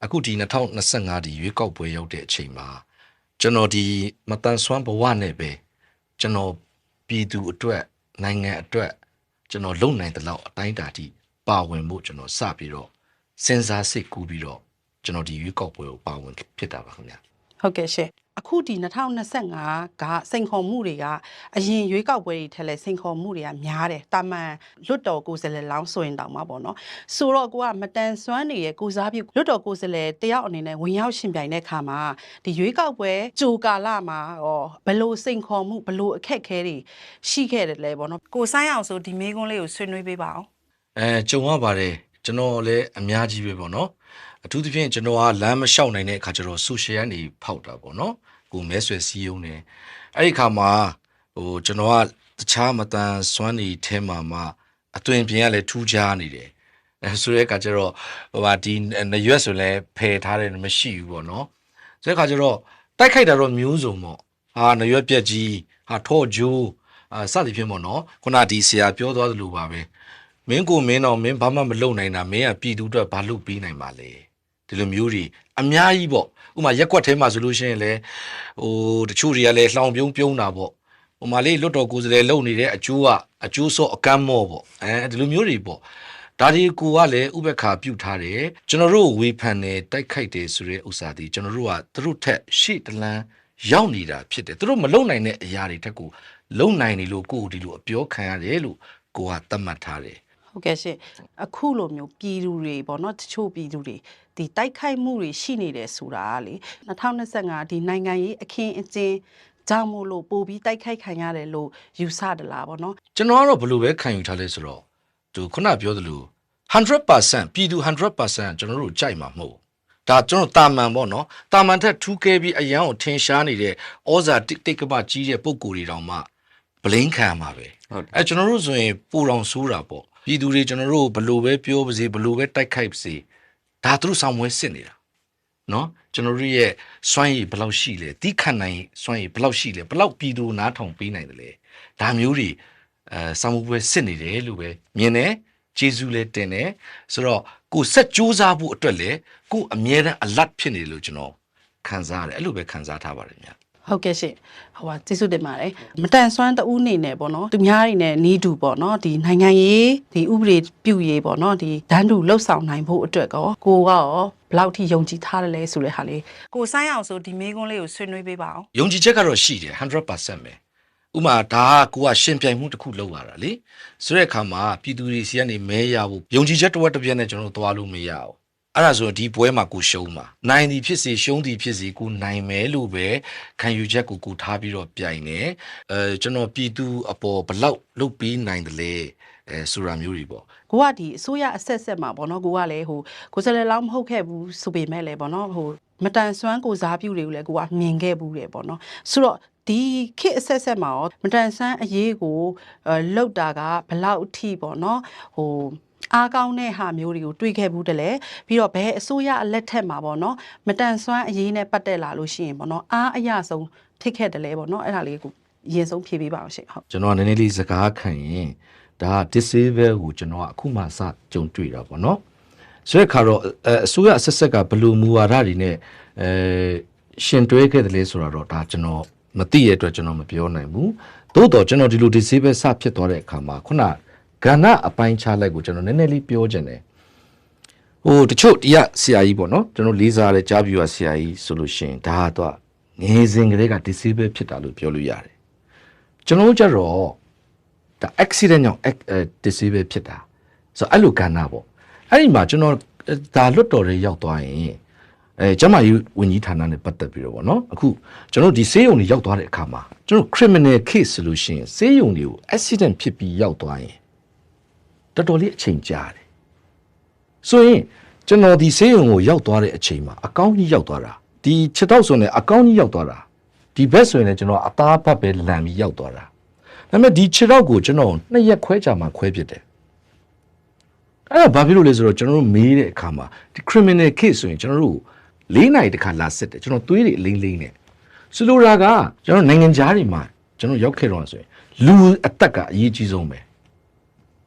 အခုဒီ2025ဒီရွေးကောက်ပွဲရောက်တဲ့အချိန်မှာကျွန်တော်ဒီမတန်ဆွမ်းဘဝနဲ့ပဲကျွန်တော်ပြည်သူအတွက်နိုင်ငံအတွက်ကျွန်တော်လုံနိုင်တဲ့လောက်အတိုင်းအတာထိပါဝင်မှုကျွန်တော်စပြီးတော့စဉ်းစားစိတ်ကူးပြီးတော့ကျွန်တော်ဒီရွေးကောက်ပွဲကိုပါဝင်ဖြစ်တာပါခင်ဗျာဟုတ်ကဲ့ရှင်အခုဒီ2025ကစိန်ခေါ်မှုတွေကအရင်ရွေးကောက်ပွဲတွေထက်လဲစိန်ခေါ်မှုတွေကများတယ်တာမန်လွတ်တော်ကိုယ်စားလှယ်လောင်းဆိုရင်တောင်မှပေါ့နော်ဆိုတော့ကိုကမတန်ဆွမ်းနေရဲ့ကိုစားပြုလွတ်တော်ကိုယ်စားလှယ်တယောက်အနေနဲ့ဝင်ရောက်ရှင်ပြိုင်တဲ့ခါမှာဒီရွေးကောက်ပွဲကြိုကာလမှာဘလို့စိန်ခေါ်မှုဘလို့အခက်အခဲတွေရှိခဲ့တယ်လဲပေါ့နော်ကိုဆိုင်အောင်ဆိုဒီမေးခွန်းလေးကိုဆွေးနွေးပေးပါအောင်ကြုံရပါတယ်ကျွန်တော်လည်းအများကြီးပဲပေါ့နော်အထူးသဖြင့်ကျွန်တော်ကလမ်းမလျှောက်နိုင်တဲ့အခါကျတော့ social ကနေဖောက်တာပေါ့နော်ကိုမဲဆွယ်စီးရုံးနေအဲ့ဒီခါမှာကျွန်တော်ကတခြားမတန်စွမ်းနေထဲမှာအသွင်ပြင်ကလည်းထူးခြားနေတယ်ဆိုတဲ့အခါကျတော့ဒီရွက်ဆိုလည်းဖယ်ထားတယ်မရှိဘူးပေါ့နော်ဆိုတဲ့အခါကျတော့တိုက်ခိုက်တာတော့မျိုးစုံပေါ့ရွက်ပြက်ကြီးထော့ဂျိုးစသည်ဖြင့်ပေါ့နော်ခုနဒီဆရာပြောသွားသလိုပါပဲမင်းကိုမင်းတော့မင်းဘာမှမလုပ်နိုင်တာမင်းကပြည်သူအတွက်ဘာလုပ်ပေးနိုင်ပါလဲဒီလိုမျိုးတွေအများကြီးပေါ့ဥမာရက်ကွက်ထဲမှာဆိုလို့ရှိရင်လည်းတချို့တွေကလည်းလှောင်ပြုံးတာပေါ့ဥမာလေးလွတ်တော်ကိုယ်စားလှယ်လုပ်နေတဲ့အကျိုးစော့အကမ်းမော့ပေါ့ဒီလိုမျိုးတွေပေါ့ဒါဒီကိုကလည်းဥပက္ခပြုတ်ထားတယ်ကျွန်တော်တို့ဝေဖန်တယ်တိုက်ခိုက်တယ်ဆိုတဲ့ဥစ္စာဒီကျွန်တော်တို့ကသူတို့ထက်ရှေ့တလန်းရောက်နေတာဖြစ်တယ်သူတို့မလုံနိုင်တဲ့အရာတွေတက်ကိုလုံနိုင်နေလို့ကိုယ်ဒီလိုအပြောခံရတယ်လို့ကိုကသတ်မှတ်ထားတယ်ဟုတ်ကဲ့ရှင်အခုလိုမျိုးပြည်သူတွေပေါ့နော်တချို့ပြည်သူတွေဒီတိုက်ခိုက်မှုတွေရှိနေတယ်ဆိုတာကလေ2025ဒီနိုင်ငံရေးအခင်းအကျင်းကြောင့်မို့လို့ပို့ပြီးတိုက်ခိုက်ခံရတယ်လို့ယူဆတယ်လားပေါ့နော်ကျွန်တော်ကတော့ဘယ်လိုပဲခံယူထားလဲဆိုတော့သူခုနပြောသလို 100% ပြည်သူ 100% ကျွန်တော်တို့ကြိုက်မှာမဟုတ်ဒါကျွန်တော်တာမန်ပေါ့နော်တာမန်ထက်ထူးကဲပြီးအရန်ကိုထင်ရှားနေတဲ့ဩဇာတိတ်ကပကြီးတဲ့ပုံကိုယ်တွေတောင်မှဘလိန်ခံမှာပဲကျွန်တော်တို့ဆိုရင်ပူတော်ဆိုးတာပေါ့ပြည်သူတွေကျွန်တော်တို့ဘလို့ပဲပြောပါစေဘလို့ပဲတိုက်ခိုက်ပါစေဒါသူတို့ဆောင်ဝဲစစ်နေတာနော်ကျွန်တော်တို့ရဲ့စွမ်းရည်ဘယ်လောက်ရှိလဲတိခတ်နိုင်စွမ်းရည်ဘယ်လောက်ရှိလဲဘယ်လောက်ပြည်သူနားထောင်ပေးနိုင်တယ်လဲဒါမျိုးတွေဆောင်ပွဲစစ်နေတယ်လို့ပဲမြင်တယ်ဂျေဇူးလည်းတင်တယ်ဆိုတော့ကိုဆက်ကြိုးစားဖို့အတွက်လည်းကိုအမြဲတမ်း alert ဖြစ်နေလို့ကျွန်တော်ခံစားရတယ်အဲ့လိုပဲခံစားထားပါတယ်များဟုတ်ကဲ့ရှင်ကျေးဇူးတင်ပါတယ်မတန်ဆွမ်းတဦးနေနဲ့ပေါ့နော်သူများတွေနဲ့နီးတူပေါ့နော်ဒီနိုင်ငံရေးဒီဥပဒေပြုရေးပေါ့နော်ဒီဒန်းတူလှုပ်ဆောင်နိုင်ဖို့အတွက်ကောကိုကရောဘယ်လောက်ထိယုံကြည်ထားတယ်လဲဆိုတဲ့ဟာလေးကိုဆိုင်အောင်ဆိုဒီမေးခွန်းလေးကိုဆွေးနွေးပေးပါအောင်ယုံကြည်ချက်ကတော့ရှိတယ် 100% ပဲဥမာဒါကကိုကရှင်ပြိုင်မှုတစ်ခုလုပ်ရတာလေဆိုတဲ့အခါမှာပြည်သူတွေစီကနေမဲရဖို့ယုံကြည်ချက်တစ်ဝက်တစ်ပြက်နဲ့ကျွန်တော်တို့သွားလို့မရဘူးအဲ့ဒါဆိုဒီပွဲမှာကိုရှုံးမှာနိုင်သည်ဖြစ်စေရှုံးသည်ဖြစ်စေကိုနိုင်မယ်လို့ပဲခံယူချက်ကိုထားပြီးတော့ပြိုင်နေကျွန်တော်ပြည်သူအပေါ်ဘလောက်လုပ်ပြီးနိုင်တယ်လေဆိုတာမျိုးတွေပေါ့ကိုကဒီအစိုးရအဆက်မှာပေါ့နော်ကိုကလည်းကိုယ်စားလှယ်လောင်းမဟုတ်ခဲ့ဘူးဆိုပေမဲ့လည်းပေါ့နော်မတန်ဆွမ်းကိုစားပြုတွေကိုလည်းကိုကမြင်ခဲ့ဘူးတယ်ပေါ့နော်ဆိုတော့ဒီခေတ်အဆက်မှာရောမတန်ဆန်းအရေးကိုလောက်တာကဘလောက်အထိပေါ့နော်အားကောင်းတဲ့ဟာမျိုးတွေကိုတွေးခဲ့ဘူးတလဲပြီးတော့ဘယ်အစိုးရအလက်ထက်မှာပေါ့နော်မတန်ဆွမ်းအရေးနဲ့ပတ်သက်လာလို့ရှိရင်ပေါ့နော်အားအရဆုံးထိခဲ့တယ်လဲပေါ့နော်အဲ့ဒါလေးကိုအရင်ဆုံးဖြေပေးပါအောင်ရှင်ဟုတ်ကျွန်တော်နည်းနည်းလေးစကားခံရင်ဒါ disable ကိုကျွန်တော်အခုမှစကြုံတွေ့တာပေါ့နော်ဆိုတဲ့အခါတော့အစိုးရအဆက်ဆက်ကဘလို့မူဝါဒတွေနဲ့ရှင်တွဲခဲ့တယ်လဲဆိုတော့ဒါကျွန်တော်မသိရတဲ့အတွက်ကျွန်တော်မပြောနိုင်ဘူးသို့တော့ကျွန်တော်ဒီလို disable စဖြစ်သွားတဲ့အခါမှာခုနကဏ္ဍအပိုင်းခြားလိုက်ကိုကျွန်တော်နည်းနည်းလေးပြောချင်တယ်တချို့တရားဆရာကြီးပေါ့နော်ကျွန်တော်လေးစားတဲ့ကြားပြူဆရာကြီးဆိုလို့ရှိရင်ဒါတော့ငယ်စဉ်ကလေးက disable ဖြစ်တာလို့ပြောလို့ရတယ်ကျွန်တော်ကြတော့ဒါ accident ကြောင့်disable ဖြစ်တာဆိုတော့အဲ့လိုကဏ္ဍပေါ့အဲ့ဒီမှာကျွန်တော်ဒါလွတ်တော်တွေရောက်သွားရင်ကျမကြီးဝန်ကြီးဌာနနဲ့ပတ်သက်ပြီးတော့ဗောနော်အခုကျွန်တော်ဒီဆေးရုံတွေရောက်သွားတဲ့အခါမှာကျွန်တော် criminal case ဆိုလို့ရှိရင်ဆေးရုံတွေကို accident ဖြစ်ပြီးရောက်သွားရင်တော်တော်လေးအချိန်ကြာတယ်ဆိုရင်ကျွန်တော်ဒီဆေးရုံကိုရောက်သွားတဲ့အချိန်မှာအကောင်းကြီးရောက်သွားတာဒီခြေထောက်ဆိုရင်အကောင်းကြီးရောက်သွားတာဒီဘက်ဆိုရင်လည်းကျွန်တော်အသားဘက်ပဲလန်ပြီးရောက်သွားတာဒါပေမဲ့ဒီခြေထောက်ကိုကျွန်တော်2ရက်ခွဲကြာမှခွဲဖြစ်တယ်အဲ့ဒါဘာဖြစ်လို့လဲဆိုတော့ကျွန်တော်တို့မေးတဲ့အခါမှာဒီ criminal case ဆိုရင်ကျွန်တော်တို့4နာရီတခါလာစစ်တယ်ကျွန်တော်သွေးတွေအလိမ့်လိမ့်နဲ့ဆိုလိုတာကကျွန်တော်နိုင်ငံသားတွေမှာကျွန်တော်ရောက်ခဲ့တော့ဆိုရင်လူအသက်ကအရေးကြီးဆုံးပဲ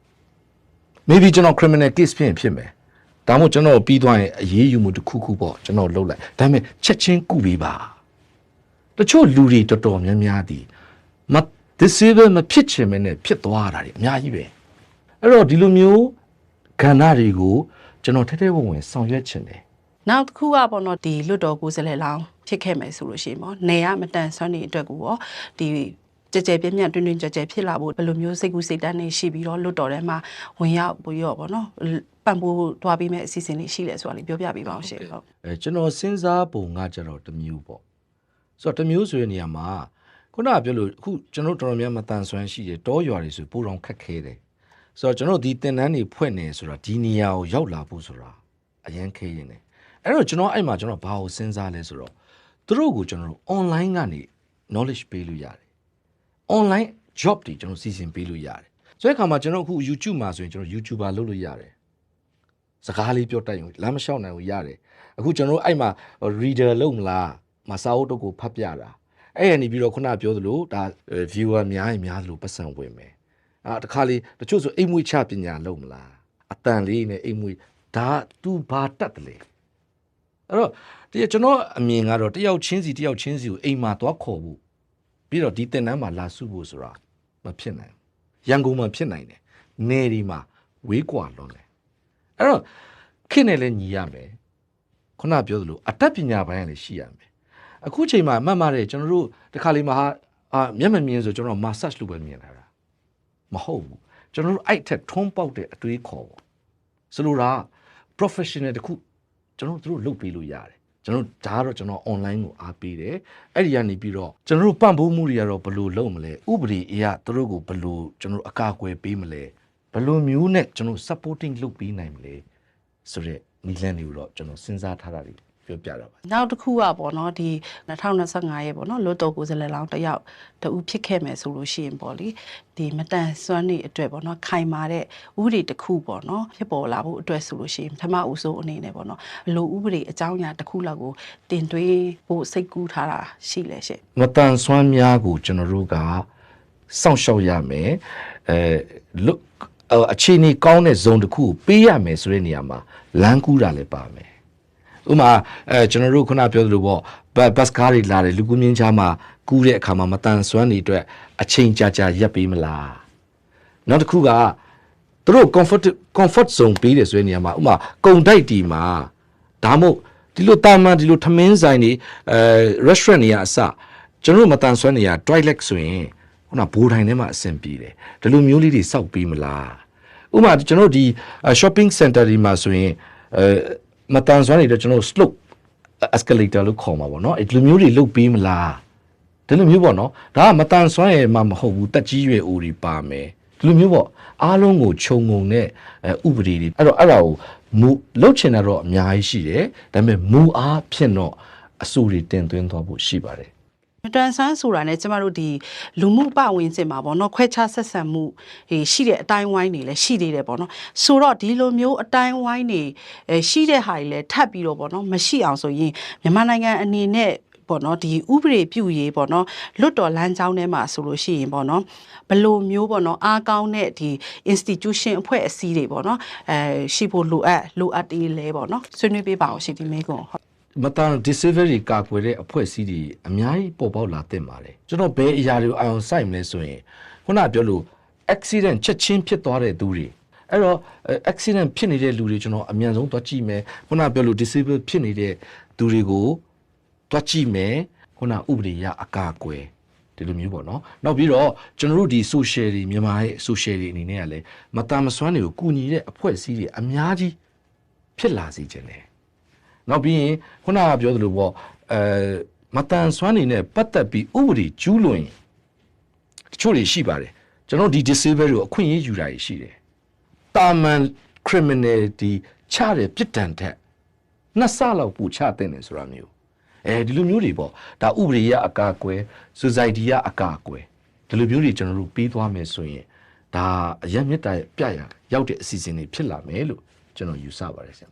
maybe ကျွန်တော် criminal case ဖြစ်မယ် ဒါမှမဟုတ်ကျွန်တော်ပြီးသွားရင်အရေးယူမှုတစ်ခုခုပေါ့ကျွန်တော်လုပ်လိုက်ဒါပေမဲ့ချက်ချင်းကုပေးပါတချို့လူတွေတော်တော်များများဒီမ disable မဖြစ်ချင်မနဲ့ဖြစ်သွားတာတွေအများကြီးပဲအဲ့တော့ဒီလိုမျိုးကဏ္ဍတွေကိုကျွန်တော်ထဲထဲဝင်ဝင်ဆောင်ရွက်ချင်တယ်နောက်တစ်ခုကပေါ့နော်ဒီလွတ်တော်ကိုယ်စားလှယ်လောင်းဖြစ်ခဲ့မယ်ဆိုလို့ရှိရင်ပေါ့နေရမတန်ဆွမ်းနေအတွက်ကိုရောဒီကြကြပြင်းပြင်းတွင်တွင်ကြကြဖြစ်လာဖို့ဘယ်လိုမျိုးစိတ်ကူးစိတ်တန်းနေရှိပြီးတော့လွတ်တော်ထဲမှာဝင်ရောက်ပြီးတော့ပေါ့နော်ပံ့ပိုးသွားပြီးမဲ့အစီအစဉ်တွေရှိလဲဆိုတာလေးပြောပြပေးပါအောင်ရှင်ဟုတ်ကျွန်တော်စဉ်းစားပုံကကြတော့တစ်မျိုးပေါ့ဆိုတော့တစ်မျိုးဆိုတဲ့နေရာမှာခုနကပြောလို့အခုကျွန်တော်တော်တော်များမတန်ဆွမ်းရှိတယ်တောရွာတွေဆိုပိုတော့ခက်ခဲတယ်ဆိုတော့ကျွန်တော်ဒီတင်တန်းတွေဖွင့်နေဆိုတာဒီနေရာကိုရောက်လာဖို့ဆိုတာအရင်ခဲရင်တယ်အဲ့တော့ကျွန်တော်အဲ့မှာကျွန်တော်ဘာကိုစဉ်းစားလဲဆိုတော့သူတို့ကိုကျွန်တော်တို့ online ကနေ knowledge ပေးလို့ရတယ် online job တွေကျွန်တော်စီစဉ်ပေးလို့ရတယ်ဆိုတဲ့အခါမှာကျွန်တော်အခု YouTube မှာဆိုရင်ကျွန်တော် YouTuber လုပ်လို့ရတယ်စကားလေးပြောတတ်ရင်လမ်းမလျှောက်နိုင်ဘူးရတယ်အခုကျွန်တော်အဲ့မှာ reader လုပ်မလားမစာအုပ်တော့ကိုဖတ်ပြတာအဲ့ရနေပြီးတော့ခုနပြောသလိုဒါ viewer များရင်များသလိုပတ်စံဝင်မယ်တခါလေတချို့ဆိုအိမ်မွေးချပညာလုပ်မလားအတန်လေးနဲ့အိမ်မွေးဒါသူဘာတတ်တယ်လေအဲ့တော့ဒီကျွန်တော်အမြင်ကတော့တယောက်ချင်းစီကိုအိမ်မှာသွားခေါ်ဖို့ပြီးတော့ဒီတင်တန်းမှာလာစုဖို့ဆိုတာမဖြစ်နိုင်ဘူးရန်ကုန်မှာဖြစ်နိုင်တယ်နေဒီမှာဝေးကွာလွန်တယ်အဲ့တော့ခေတ်နဲ့လည်းညီရမယ်ခုနပြောသလိုအတတ်ပညာပိုင်းကလည်းရှိရမယ်အခုချိန်မှာမှတ်မှတဲ့ကျွန်တော်တို့တခါလေးမှာမျက်မမြင်ဆိုကျွန်တော် massage လုပ်ပဲမြင်လာတာမဟုတ်ဘူးကျွန်တော်တို့အဲ့ထက်ထုံးပေါက်တဲ့အတွေးခေါ်ပေါ့ဆိုလိုတာ professional တခုကျွန်တော်တို့လုပ်ပေးလို့ရတယ်ကျွန်တော်ဒါကတော့ကျွန်တော် online ကိုအားပေးတယ်အဲ့ဒီကနေပြီးတော့ကျွန်တော်တို့ပံ့ပိုးမှုတွေကတော့ဘယ်လိုလုပ်မလဲဥပဒေအရာသူတို့ကိုဘယ်လိုကျွန်တော်အကာအကွယ်ပေးမလဲဘယ်လိုမျိုးနဲ့ကျွန်တော် supporting လုပ်ပေးနိုင်မလဲဆိုတဲ့နည်းလမ်းတွေကိုတော့ကျွန်တော်စဉ်းစားထားတာတွေပြောပြတော့ပါနောက်တစ်ခုကပေါ့နော်ဒီ2025ရဲ့ပေါ့နော်လွတ်တော်ကိုယ်စားလှယ်လောင်းတယောက်တူဖြစ်ခဲ့မယ်ဆိုလို့ရှိရင်ပေါ့လေဒီမတန်ဆွမ်းနေအတွက်ပေါ့နော်ခိုင်မာတဲ့ဥပဒေတစ်ခုပေါ့နော်ဖြစ်ပေါ်လာဖို့အတွက်ဆိုလို့ရှိရင်ပထမဦးဆုံးအနေနဲ့ပေါ့နော်ဘလို့ဥပဒေအကြောင်းအရာတစ်ခုလောက်ကိုတင်သွင်းဖို့စိတ်ကူးထားတာရှိလဲရှင့်မတန်ဆွမ်းများကိုကျွန်တော်တို့ကစောင့်ရှောက်ရမယ်အခြေအနေကောင်းတဲ့ဇုံတစ်ခုကိုပေးရမယ်ဆိုတဲ့နေရာမှာလမ်းကူးတာလည်းပါမယ်ဥမာကျွန်တော်တို့ခုနပြောသလိုပေါ့ဘတ်ကားတွေလာတယ်လူကူးမြင်းချားမှာကူးတဲ့အခါမှာမတန်ဆွမ်းနေအတွက်အချိန်ကြာရပ်ပေးမလားနောက်တစ်ခုကသူတို့ comfort zone ပေးတယ်ဆိုတဲ့နေရာမှာဥမာကုံတိုက်တီမှာဒါမှမဟုတ်ဒီလိုတာမန်ဒီလိုထမင်းဆိုင်တွေrestaurant တွေကအစကျွန်တော်တို့မတန်ဆွမ်းနေရ toilet ဆိုရင်ခုနဘိုးထိုင်ထဲမှာအဆင်ပြေတယ်ဒီလိုမျိုးလေးတွေစောက်ပေးမလားဥမာကျွန်တော်ဒီ shopping center တွေမှာဆိုရင်မတန်ဆွမ်းနေတဲ့ကျွန်တော် slope escalator လို့ခေါ်မှာပေါ့နော်အဲ့ဒီလိုမျိုးတွေလုပ်ပေးမလားဒီလိုမျိုးပေါ့နော်ဒါကမတန်ဆွမ်းရမှာမဟုတ်ဘူးတက်ကြီးရွယ်အိုတွေပါမယ်ဒီလိုမျိုးပေါ့အားလုံးကိုခြုံငုံတဲ့ဥပဒေတွေအဲ့တော့အဲ့ဒါကိုမူလှုပ်ချင်တာတော့အများကြီးရှိတယ်ဒါပေမဲ့မူအားဖြင့်တော့အစိုးရတင်သွင်းသွားဖို့ရှိပါတယ်မတန်ဆွမ်းဆိုတာနဲ့ကျမတို့ဒီလူမှုပဝင်စင်မှာပေါ့နော်ခွဲခြားဆက်ဆံမှုရှိတဲ့အတိုင်းဝိုင်းတွေလည်းရှိသေးတယ်ပေါ့နော်ဆိုတော့ဒီလိုမျိုးအတိုင်းဝိုင်းတွေရှိတဲ့ဟာတွေလည်းထပ်ပြီးတော့ပေါ့နော်မရှိအောင်ဆိုရင်မြန်မာနိုင်ငံအနေနဲ့ပေါ့နော်ဒီဥပဒေပြုရေးပေါ့နော်လွတ်တော်လမ်းကြောင်းထဲမှာဆိုလို့ရှိရင်ပေါ့နော်ဘလိုမျိုးပေါ့နော်အားကောင်းတဲ့ဒီ institution အဖွဲ့အစည်းတွေပေါ့နော်ရှိဖို့လိုအပ်သေးလဲပေါ့နော်ဆွေးနွေးပေးပါအောင်ရှင်ဒီမိကုံမတန် disability ကာကွယ်တဲ့အဖွဲ့အစည်းတွေအများကြီးပေါ်ပေါက်လာတင်ပါတယ်ကျွန်တော်ဘယ်အရာတွေကိုအာရုံစိုက်မလဲဆိုရင်ခုနပြောလို့ accident ချက်ချင်းဖြစ်သွားတဲ့သူတွေအဲ့တော့ accident ဖြစ်နေတဲ့လူတွေကျွန်တော်အမြန်ဆုံးသွားကြည့်မယ်ခုနပြောလို့ disable ဖြစ်နေတဲ့သူတွေကိုသွားကြည့်မယ်ခုနဥပဒေရအကာအကွယ်ဒီလိုမျိုးပေါ့နော်နောက်ပြီးတော့ကျွန်တော်တို့ဒီ social တွေမြန်မာရဲ့ social တွေအနေနဲ့ကလည်းမတန်မဆွမ်းတွေကိုကူညီတဲ့အဖွဲ့အစည်းတွေအများကြီးဖြစ်လာစေခြင်းတယ်နောက်ပြီးရင်ခုနကပြောသလိုပေါ့မတန်ဆွမ်းနေနဲ့ပတ်သက်ပြီးဥပဒေကျူးလွန်တချို့တွေရှိပါတယ်ကျွန်တော်ဒီ disable တွေကိုအခွင့်အရေးယူတာရှိတယ်တာမန် criminality ချတဲ့ပြစ်ဒဏ်ထက်နှစ်ဆလောက်ပိုချတဲ့တယ်ဆိုတာမျိုးဒီလိုမျိုးတွေပေါ့ဒါဥပဒေရအကာအကွယ် society ရအကာအကွယ်ဒီလိုမျိုးတွေကျွန်တော်တို့ပြီးသွားမယ်ဆိုရင်ဒါအရမြစ်တာပြရရောက်တဲ့အစီအစဉ်တွေဖြစ်လာမယ်လို့ကျွန်တော်ယူဆပါတယ်ဆရာ